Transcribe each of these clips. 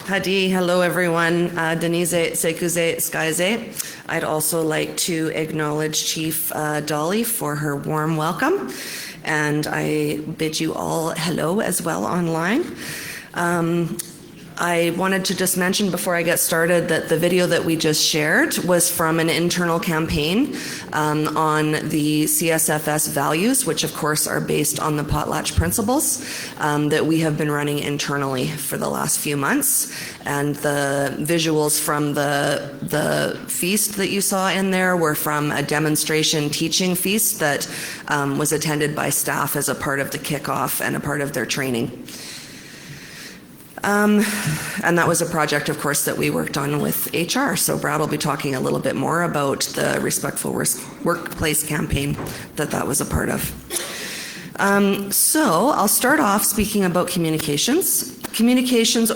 Hadi, hello everyone. Denise Sekuze Skyze. I'd also like to acknowledge Chief Dolly for her warm welcome, and I bid you all hello as well online. I wanted to just mention before I get started that the video that we just shared was from an internal campaign on the CSFS values, which of course are based on the Potlatch principles that we have been running internally for the last few months. And the visuals from the feast that you saw in there were from a demonstration teaching feast that was attended by staff as a part of the kickoff and a part of their training. And that was a project, of course, that we worked on with HR. So Brad will be talking a little bit more about the Respectful Workplace campaign that was a part of. So I'll start off speaking about communications. Communications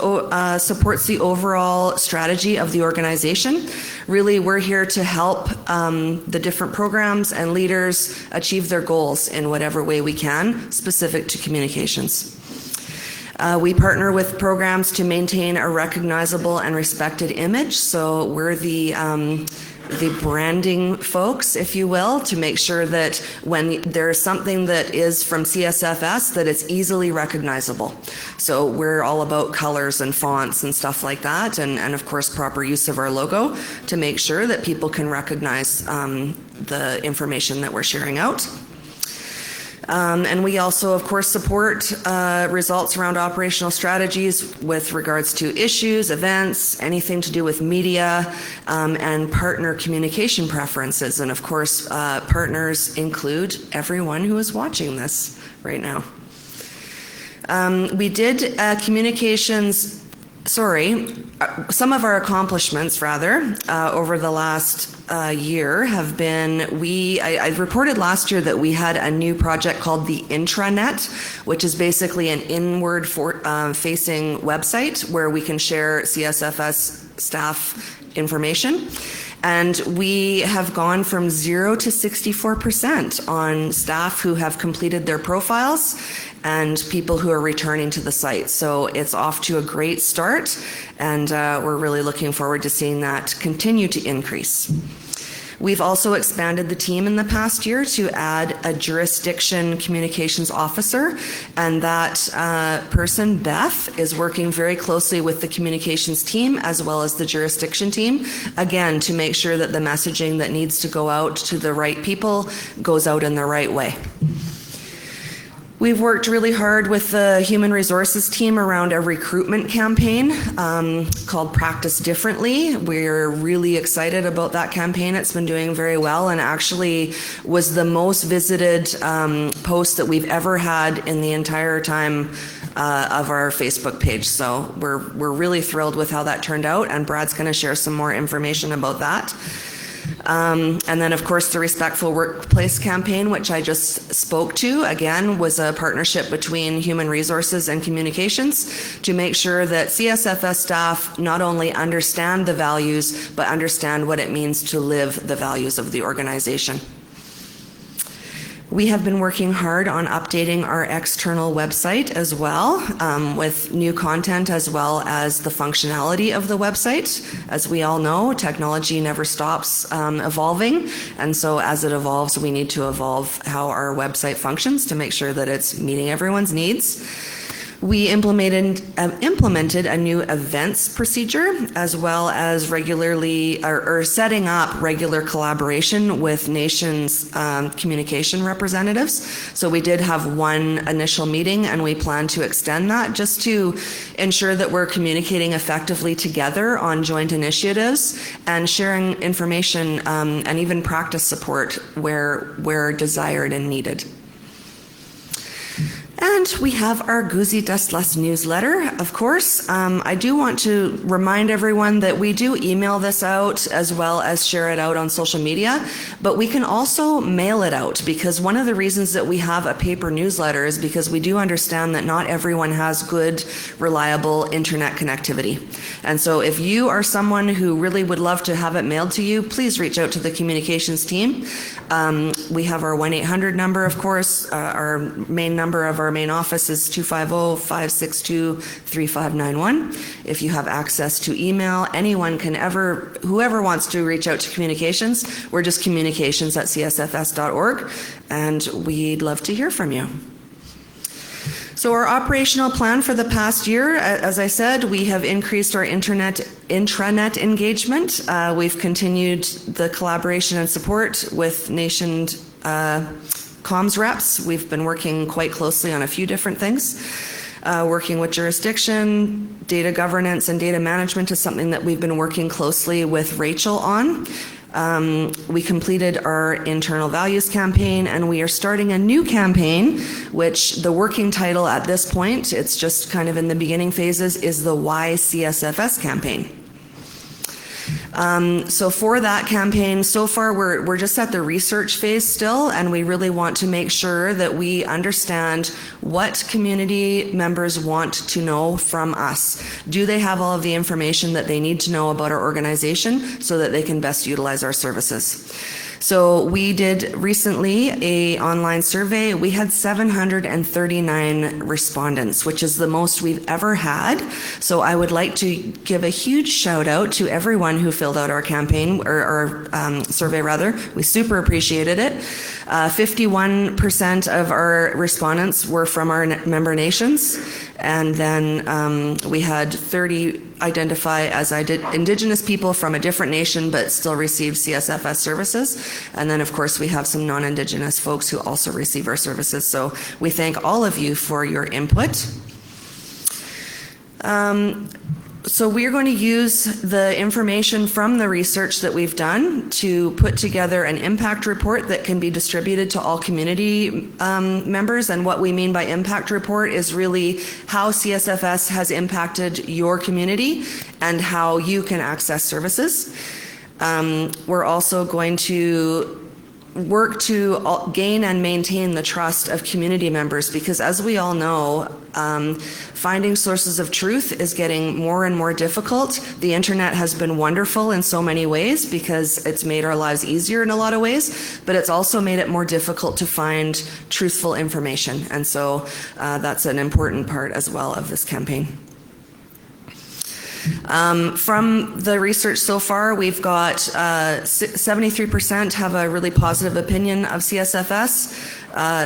supports the overall strategy of the organization. Really, we're here to help the different programs and leaders achieve their goals in whatever way we can, specific to communications. We partner with programs to maintain a recognizable and respected image. So we're the branding folks, if you will, to make sure that when there's something that is from CSFS, that it's easily recognizable. So we're all about colors and fonts and stuff like that, and of course proper use of our logo to make sure that people can recognize the information that we're sharing out. And we also, of course, support results around operational strategies with regards to issues, events, anything to do with media, and partner communication preferences. And of course, partners include everyone who is watching this right now. We did some of our accomplishments, rather, over the last year have been, I reported last year that we had a new project called the Intranet, which is basically an inward facing website where we can share CSFS staff information. And we have gone from 0 to 64% on staff who have completed their profiles and people who are returning to the site. So it's off to a great start, and we're really looking forward to seeing that continue to increase. We've also expanded the team in the past year to add a jurisdiction communications officer, and that person, Beth, is working very closely with the communications team as well as the jurisdiction team, again, to make sure that the messaging that needs to go out to the right people goes out in the right way. We've worked really hard with the human resources team around a recruitment campaign called Practice Differently. We're really excited about that campaign. It's been doing very well and actually was the most visited post that we've ever had in the entire time of our Facebook page. So we're really thrilled with how that turned out, and Brad's going to share some more information about that. And then, of course, the Respectful Workplace campaign, which I just spoke to, again, was a partnership between Human Resources and Communications to make sure that CSFS staff not only understand the values, but understand what it means to live the values of the organization. We have been working hard on updating our external website as well, with new content as well as the functionality of the website. As we all know, technology never stops evolving, and so as it evolves, we need to evolve how our website functions to make sure that it's meeting everyone's needs. We implemented a new events procedure, as well as regularly or setting up regular collaboration with nations communication representatives. So we did have one initial meeting, and we plan to extend that just to ensure that we're communicating effectively together on joint initiatives and sharing information and even practice support where desired and needed. And we have our Guzi Dustlas newsletter, of course. I do want to remind everyone that we do email this out as well as share it out on social media, but we can also mail it out, because one of the reasons that we have a paper newsletter is because we do understand that not everyone has good, reliable internet connectivity. And so if you are someone who really would love to have it mailed to you, please reach out to the communications team. We have our 1-800 number, of course, our main number of our our main office is 250-562-3591. If you have access to email, whoever wants to reach out to communications, we're just communications@csfs.org, and we'd love to hear from you. So our operational plan for the past year, as I said, we have increased our intranet engagement. We've continued the collaboration and support with nation comms reps. We've been working quite closely on a few different things. Working with jurisdiction, data governance, and data management is something that we've been working closely with Rachel on. We completed our internal values campaign, and we are starting a new campaign, which the working title at this point, it's just kind of in the beginning phases, is the Why CSFS campaign. So for that campaign, so far we're just at the research phase still, and we really want to make sure that we understand what community members want to know from us. Do they have all of the information that they need to know about our organization so that they can best utilize our services? So we did recently an online survey. We had 739 respondents, which is the most we've ever had. So I would like to give a huge shout out to everyone who filled out our campaign, or our survey rather. We super appreciated it. 51% of our respondents were from our member nations. And then we had 30 identify as Indigenous people from a different nation but still receive CSFS services. And then, of course, we have some non-Indigenous folks who also receive our services. So we thank all of you for your input. So we're going to use the information from the research that we've done to put together an impact report that can be distributed to all community members. And what we mean by impact report is really how CSFS has impacted your community and how you can access services. We're also going to work to gain and maintain the trust of community members, because as we all know, finding sources of truth is getting more and more difficult. The internet has been wonderful in so many ways because it's made our lives easier in a lot of ways, but it's also made it more difficult to find truthful information. And so that's an important part as well of this campaign. From the research so far, we've got 73% have a really positive opinion of CSFS.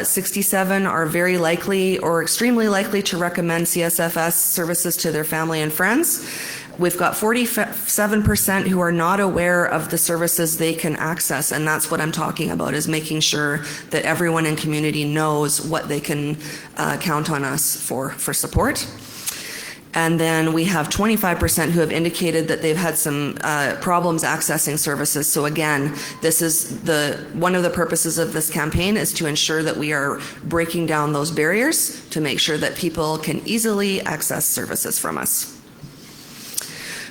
67 are very likely or extremely likely to recommend CSFS services to their family and friends. We've got 47% who are not aware of the services they can access, and that's what I'm talking about, is making sure that everyone in community knows what they can count on us for support. And then we have 25% who have indicated that they've had some problems accessing services. So again, this is one of the purposes of this campaign is to ensure that we are breaking down those barriers to make sure that people can easily access services from us.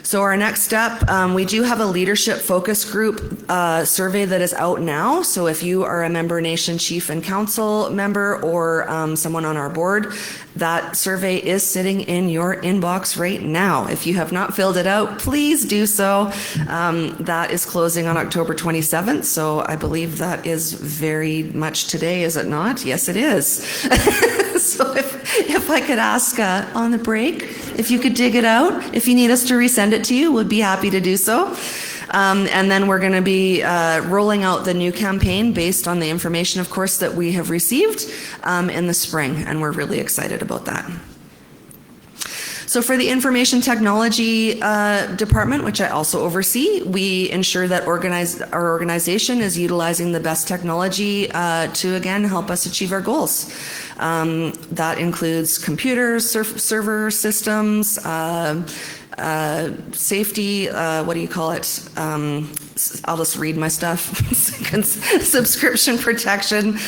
So our next step, we do have a leadership focus group survey that is out now. So if you are a member nation chief and council member or someone on our board, that survey is sitting in your inbox right now. If you have not filled it out, please do so. That is closing on October 27th. So I believe that is very much today, is it not? Yes, it is. So if I could ask on the break, if you could dig it out, if you need us to resend it to you, we'd be happy to do so. And then we're going to be rolling out the new campaign based on the information, of course, that we have received in the spring, and we're really excited about that. So for the information technology department, which I also oversee, we ensure that our organization is utilizing the best technology to, again, help us achieve our goals. That includes computers, server systems, safety, what do you call it? I'll just read my stuff. Subscription protection,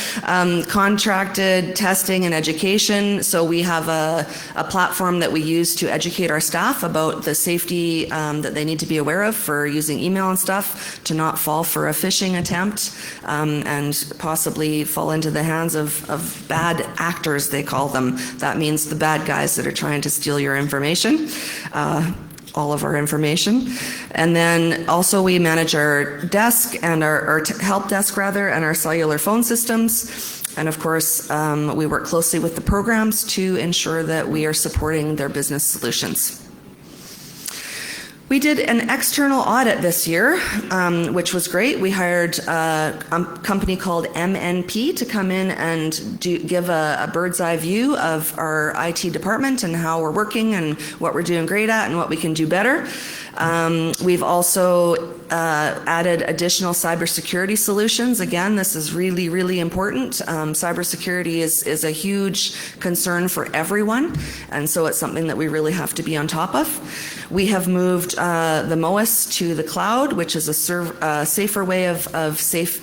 contracted testing and education. So we have a platform that we use to educate our staff about the safety that they need to be aware of for using email and stuff, to not fall for a phishing attempt and possibly fall into the hands of bad actors, they call them. That means the bad guys that are trying to steal your information. All of our information. And then also we manage our desk and our help desk rather, and our cellular phone systems. And of course, we work closely with the programs to ensure that we are supporting their business solutions. We did an external audit this year, which was great. We hired a company called MNP to come in and give a bird's eye view of our IT department and how we're working and what we're doing great at and what we can do better. We've also added additional cybersecurity solutions. Again, this is really, really important. Cybersecurity is a huge concern for everyone, and so it's something that we really have to be on top of. We have moved the MOAS to the cloud, which is a safer way of safe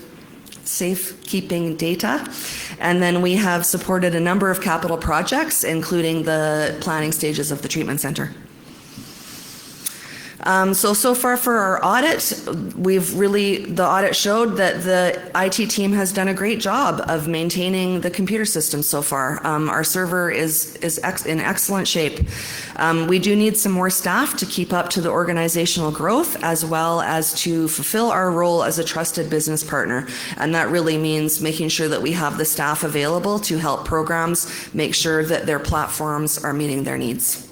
keeping data. And then we have supported a number of capital projects, including the planning stages of the treatment center. So far for our audit, the audit showed that the IT team has done a great job of maintaining the computer system so far. Our server is in excellent shape. We do need some more staff to keep up to the organizational growth, as well as to fulfill our role as a trusted business partner. And that really means making sure that we have the staff available to help programs make sure that their platforms are meeting their needs.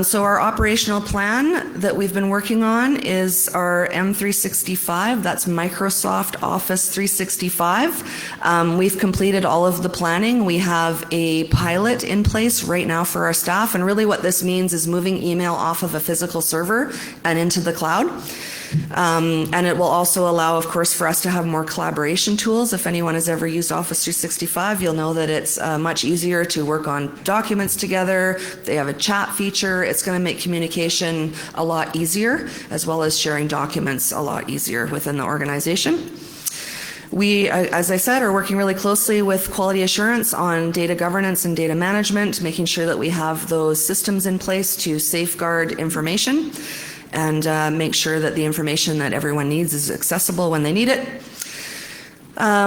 So our operational plan that we've been working on is our M365, that's Microsoft Office 365. We've completed all of the planning. We have a pilot in place right now for our staff, and really what this means is moving email off of a physical server and into the cloud. And it will also allow, of course, for us to have more collaboration tools. If anyone has ever used Office 365, you'll know that it's much easier to work on documents together. They have a chat feature. It's going to make communication a lot easier, as well as sharing documents a lot easier within the organization. We, as I said, are working really closely with quality assurance on data governance and data management, making sure that we have those systems in place to safeguard information and make sure that the information that everyone needs is accessible when they need it.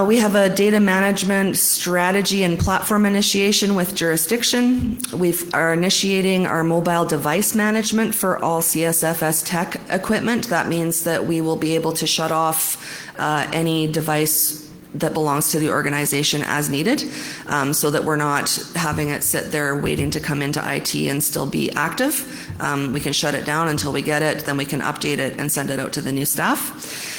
We have a data management strategy and platform initiation with jurisdiction. We are initiating our mobile device management for all CSFS tech equipment. That means that we will be able to shut off any device that belongs to the organization as needed, so that we're not having it sit there waiting to come into IT and still be active. We can shut it down until we get it, then we can update it and send it out to the new staff.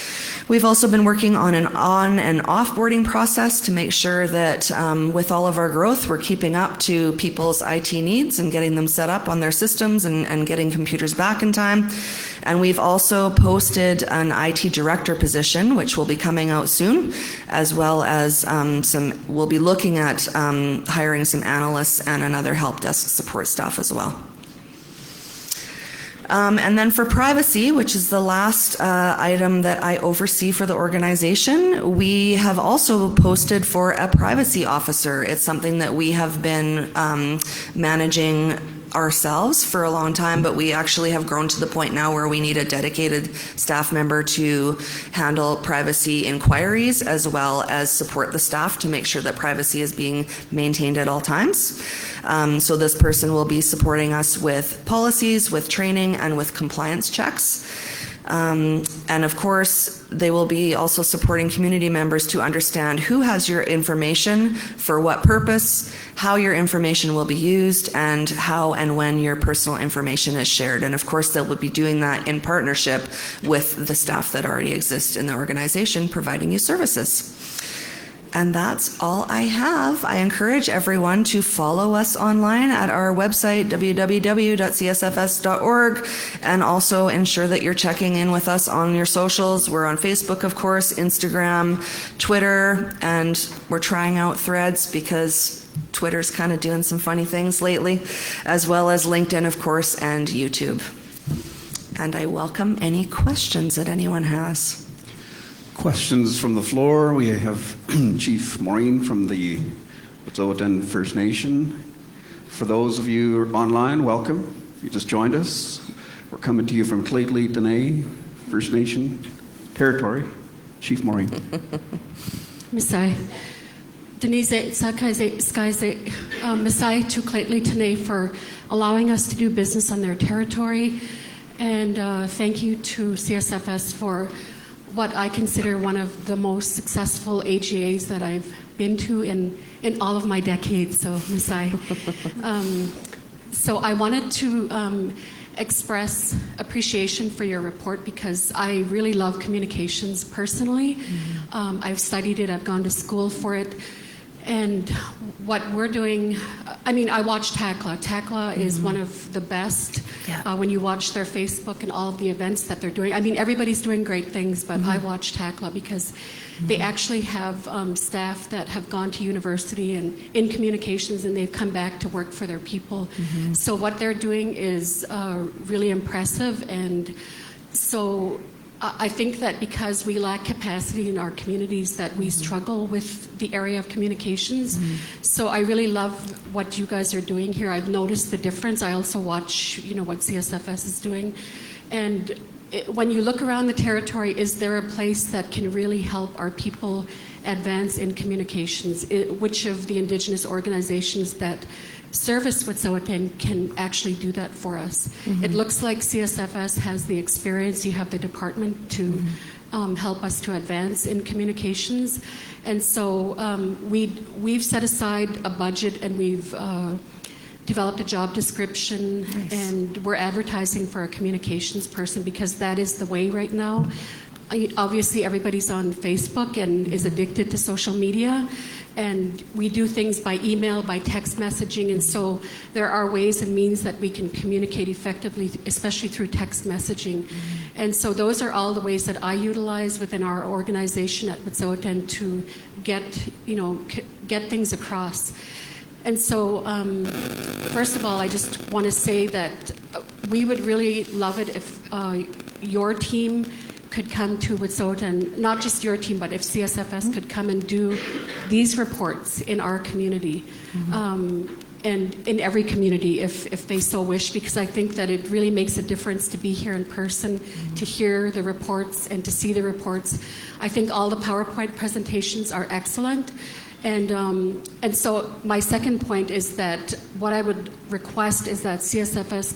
We've also been working on an on and offboarding process to make sure that with all of our growth, we're keeping up to people's IT needs and getting them set up on their systems and getting computers back in time. And we've also posted an IT director position, which will be coming out soon, as well as we'll be looking at hiring some analysts and another help desk support staff as well. And then for privacy, which is the last item that I oversee for the organization, we have also posted for a privacy officer. It's something that we have been managing ourselves for a long time, but we actually have grown to the point now where we need a dedicated staff member to handle privacy inquiries, as well as support the staff to make sure that privacy is being maintained at all times. So this person will be supporting us with policies, with training, and with compliance checks. And of course, they will be also supporting community members to understand who has your information, for what purpose, how your information will be used, and how and when your personal information is shared. And of course, they will be doing that in partnership with the staff that already exist in the organization providing you services. And that's all I have. I encourage everyone to follow us online at our website, www.csfs.org, and also ensure that you're checking in with us on your socials. We're on Facebook, of course, Instagram, Twitter, and we're trying out Threads because Twitter's kind of doing some funny things lately, as well as LinkedIn, of course, and YouTube. And I welcome any questions that anyone has. Questions from the floor. We have Chief Maureen from the Wet'suwet'en First Nation. For those of you online, welcome. If you just joined us, we're coming to you from Lheidli T'enneh First Nation territory. Chief Maureen. Misai. Denise Skyze Misai to Lheidli T'enneh for allowing us to do business on their territory. And thank you to CSFS for what I consider one of the most successful AGAs that I've been to in all of my decades, so Masai. So I wanted to express appreciation for your report because I really love communications personally. I've studied it, I've gone to school for it. And what we're doing, I mean, I watch TACLA. TACLA is one of the best. Yeah. When you watch their Facebook and all of the events that they're doing. I mean, everybody's doing great things, but I watch TACLA because they actually have staff that have gone to university and in communications, and they've come back to work for their people. So what they're doing is really impressive. And so I think that because we lack capacity in our communities that we struggle with the area of communications. So I really love what you guys are doing here. I've noticed the difference. I also watch, what CSFS is doing. And when you look around the territory, is there a place that can really help our people advance in communications? Which of the Indigenous organizations that service Wet'suwet'en can actually do that for us? It looks like CSFS has the experience. You have the department to help us to advance in communications. And so we've set aside a budget, and we've developed a job description. Nice. And we're advertising for a communications person because that is the way right now. Obviously, everybody's on Facebook and is addicted to social media. And we do things by email, by text messaging, and so there are ways and means that we can communicate effectively, especially through text messaging. And so those are all the ways that I utilize within our organization at Wet'suwet'en to get things across. And so, first of all, I just want to say that we would really love it if your team could come to Wet'suwet'en, not just your team, but if CSFS could come and do these reports in our community, and in every community if they so wish, because I think that it really makes a difference to be here in person, to hear the reports and to see the reports. I think all the PowerPoint presentations are excellent. And so my second point is that what I would request is that CSFS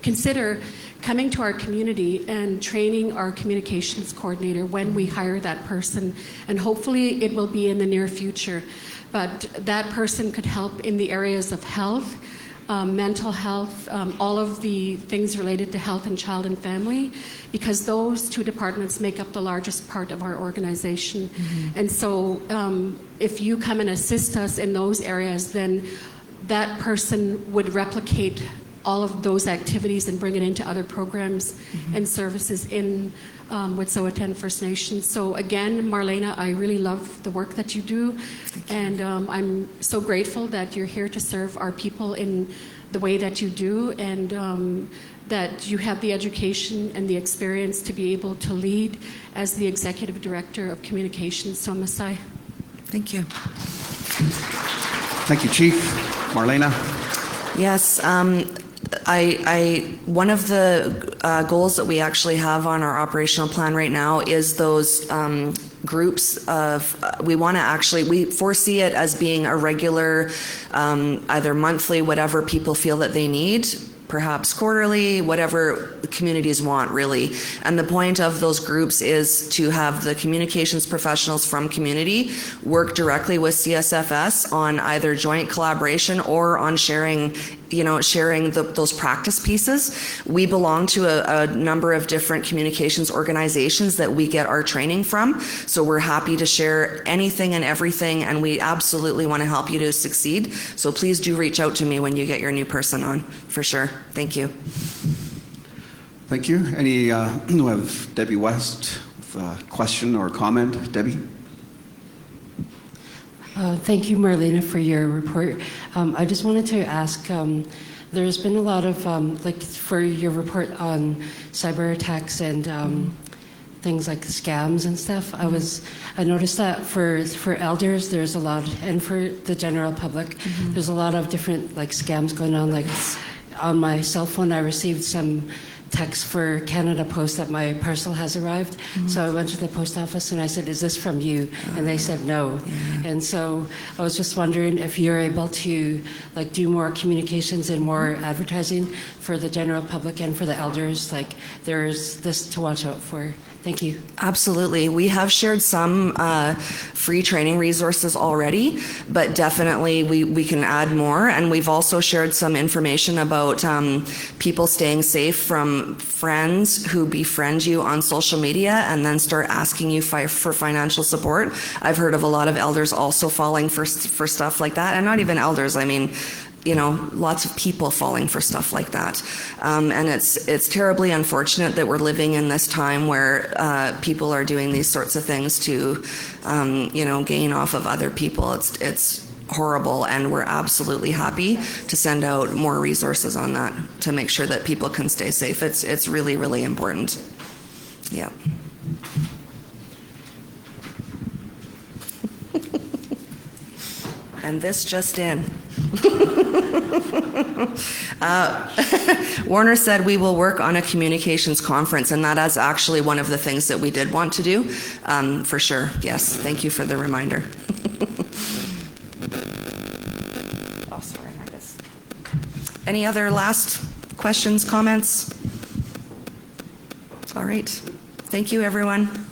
consider coming to our community and training our communications coordinator when we hire that person. And hopefully it will be in the near future. But that person could help in the areas of health, mental health, all of the things related to health and child and family, because those two departments make up the largest part of our organization. And so if you come and assist us in those areas, then that person would replicate all of those activities and bring it into other programs and services in Wet'suwet'en First Nation. So again, Marlaena, I really love the work that you do, and I'm so grateful that you're here to serve our people in the way that you do, and that you have the education and the experience to be able to lead as the Executive Director of Communications. So Masai. Thank you. Thank you, Chief. Marlaena? Yes, one of the goals that we actually have on our operational plan right now is those groups of, we foresee it as being a regular, either monthly, whatever people feel that they need, perhaps quarterly, whatever communities want, really. And the point of those groups is to have the communications professionals from community work directly with CSFS on either joint collaboration or on sharing those practice pieces. We belong to a number of different communications organizations that we get our training from. So we're happy to share anything and everything, and we absolutely want to help you to succeed. So please do reach out to me when you get your new person on, for sure. Thank you. Thank you. Any, we have Debbie West with a question or comment. Debbie? Thank you, Marlaena, for your report. I just wanted to ask, there's been a lot of, for your report on cyber attacks and things like scams and stuff. I noticed that for elders, there's a lot, and for the general public, there's a lot of different scams going on. Like on my cell phone, I received some text for Canada Post that my parcel has arrived. So I went to the post office and I said, "Is this from you?" And they said no. And so I was just wondering if you're able to do more communications and more advertising for the general public and for the elders. There's this to watch out for. Thank you. Absolutely. We have shared some free training resources already, but definitely we can add more. And we've also shared some information about people staying safe from friends who befriend you on social media and then start asking you for financial support. I've heard of a lot of elders also falling for stuff like that. And not even elders, I mean, you know, lots of people falling for stuff like that. And it's terribly unfortunate that we're living in this time where people are doing these sorts of things to, you know, gain off of other people. It's horrible, and we're absolutely happy to send out more resources on that to make sure that people can stay safe. It's really, really important. Yeah. And this just in. Warner said we will work on a communications conference, and that is actually one of the things that we did want to do, for sure. Yes, thank you for the reminder. Oh, sorry, Marcus. Any other last questions, comments? All right. Thank you, everyone.